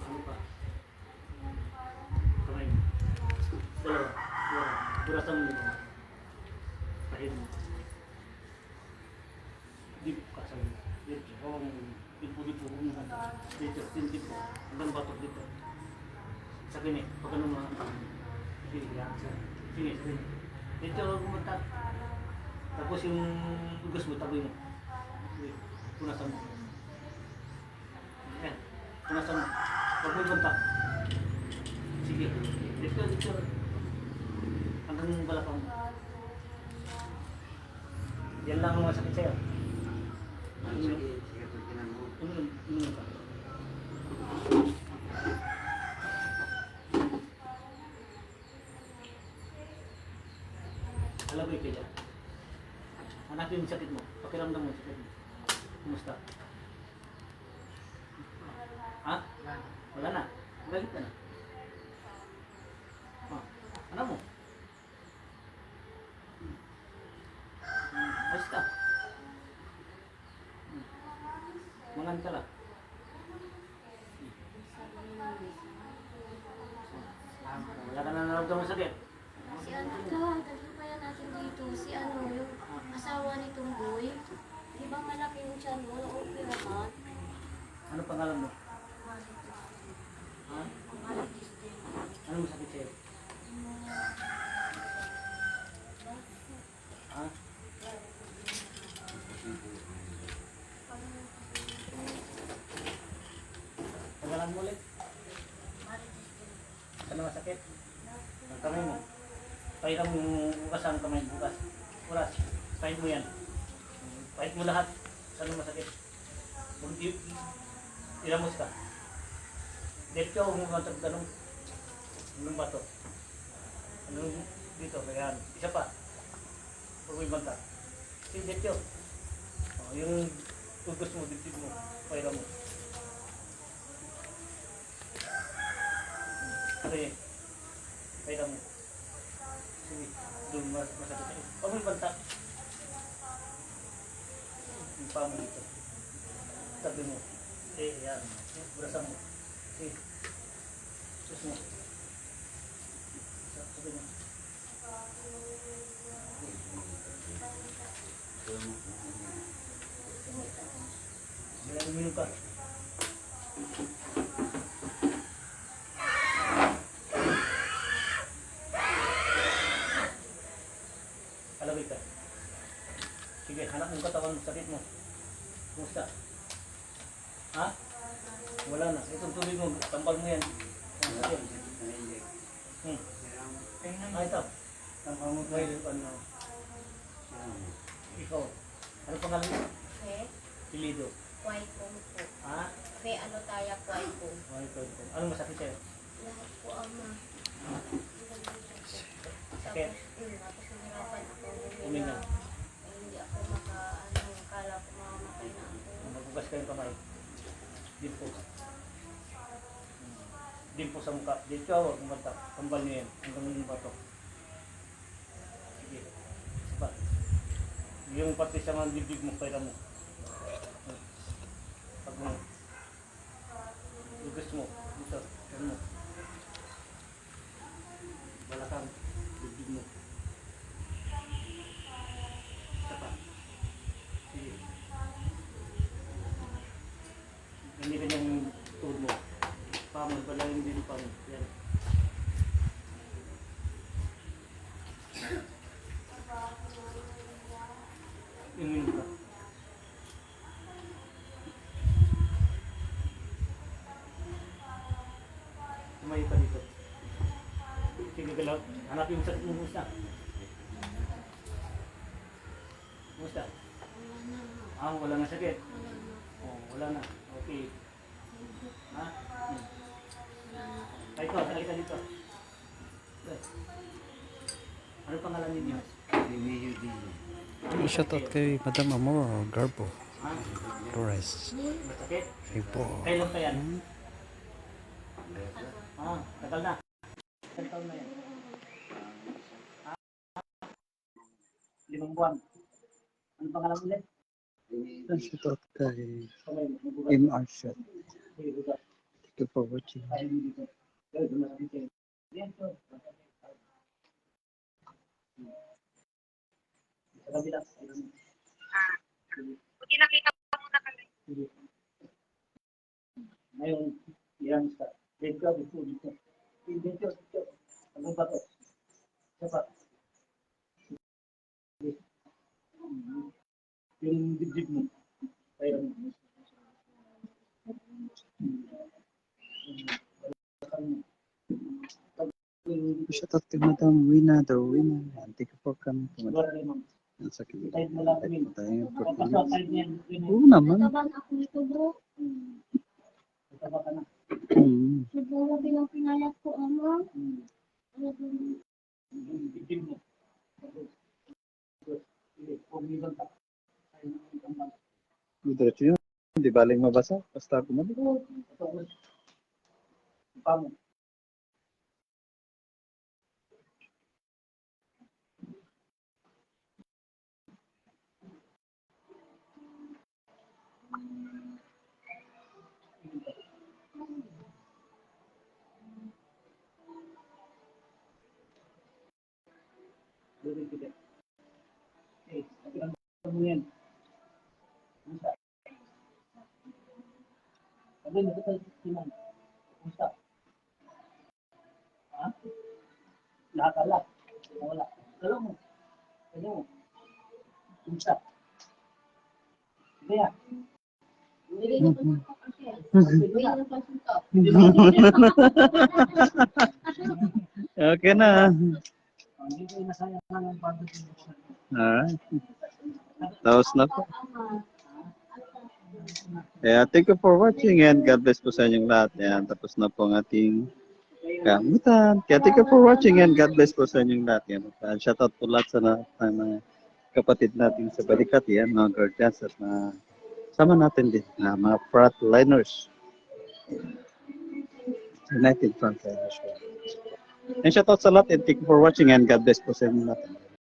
Ano pa? Kamay. Dalawa. Dalawa. Burasan mo nito. Pahid mo. Dip ka sa mo. Dito. Hawang dipo-dipo mo na. Dito. Dito. Hanggang batok dito. Sa kini. Pag ano mga sige. Sige. Sige. Dito gumatak. Tapos yung ugas mo, tabi mo. Punasan mo. Ayan. Punasan mo. Huwag mo ibuntak. Sige. Dito, dito. Hanggang balakang mo. Yan lang ang masakit sa'yo. Inumin ka. Alabay ka dyan. Hanapin yung sakit mo. Pakiramdam mo yung sakit mo. Kumusta? Ha? Wala na. Galit ka na. Ano mo? Ayos ka. Mangan ka lang. Wala ka na naramdaman ng sakit. Si ano daw, tagumpayan natin dito, si ano, yung asawa nitong boy. Di ba malaki yung tiyan mo, operahan? Ano pangalan mo? Ha? Ano masakit sa'yo? Ha? Pangalan mo ulit? Ano masakit? Ang kamay mo. Pahirang mo bukas ang kamay bukas. Oras. Pahit mo yan. Pahit mo lahat. Saan mo masakit? Kung ilamos ka. Dito ako humatag ganun. Anong bato? Anong dito? Kaya isa pa. Huwag mo ibanta. Kasi dito. Yung ugos mo, dito mo. Pahirang mo. Sige. Pahirang mo. Sige. Doon masakit. Huwag mo ibanta. Yung paa mo dito. Tabi mo. Yan. Burasan mo. Sus mo. Sabi mo. Bilang minum ka. Alawin ka. Sige, hanap mong katawan mo, sakit mo. Kumusta? Ha? Wala na. Itong tubig mo, tambal mo yan. Ito. Tambal mo tayo. Ikaw. Ano pangalan mo? Fe, Pilido. Kwaikong po. Ha? Fe, ano tayo, Kwaikong. Anong masakit sa'yo? Lahat po, ama. Sakit? Tapos nahirapan ako. Uminga. Hindi ako kala ko mamamatay na ako. Magbugas kayong kamay. Dimpo. Dimpo sa mukha. Dito ako, kumanta. Kambal niyo yan. Hanggang yung batok. Sige. Sapa. Yung pati sa mga dibdib mo, pera mo. Pag mo. Bugas mo. Dito. Yan mo. Balakang. Dibdib mo. Sapa. Sige. Hindi ka niyang tuhod mo. Pamon, pala yung din pamon. Yan. Yung ka. Tumayo ka dito. Sige ka lang. Hanapin mo sa kumusta. Kumusta? Wala na sakit. Wala na. Okay. Ha? Ay ko, halika dito. Ano pangalan ninyo? Shoutout kay Madam Amor Garbo Ha? Torres. Masakit? Ripo. Kailan pa yan? Tagal na. Ilang taon na yan? 5 buwan. Ano pangalan ulit? Shoutout kay Kamay mo, mabuhay. MR Shot. for watching. Ayaw mo dito. Pero doon na dito. Dito. Sa kabila. Buti nakita mo muna kami. Sige. Ngayon, yan sa dito, dito. Dito. Ano ba to? Sapa. Yung dibdib mo. Kaya mo. Shout out kay Madam Wina Darwina. Thank you for coming to Siguro rin, ma'am. Sa kilid. Side mo lang kami. Tayo Kapag side niyan, Oo naman. Nataban ako nito bro. Mataba ka na. Siguro bilang pinayat ko ama. Yung dibdib mo. Sige, pumilang ka. Ayun ang kambal. Diretso yun. Di baling mabasa. Basta kumali. Ito, pamo. Dito kita. Eh, ang mo yan. Musta? Sabi mo kita sinan. Musta? Ha? Nakakala. Wala. Kala mo. Kaya mo. Musta? Kaya. Bigay na pa sa kasi. Bigay na pa sa Okay na. Hindi ko nasayang ang pagdating. Alright. Tapos na po. ama. Kaya thank you for watching and God bless po sa inyong lahat. Yan, tapos na po ang ating kamutan. Kaya thank you for watching and God bless po sa inyong lahat. Yan. Shout out po lahat sa mga kapatid natin sa balikat. Yan, mga guardians at mga sama natin din na mga frontliners. United Frontliners. And shout out sa lahat and thank you for watching and God bless po sa inyong lahat.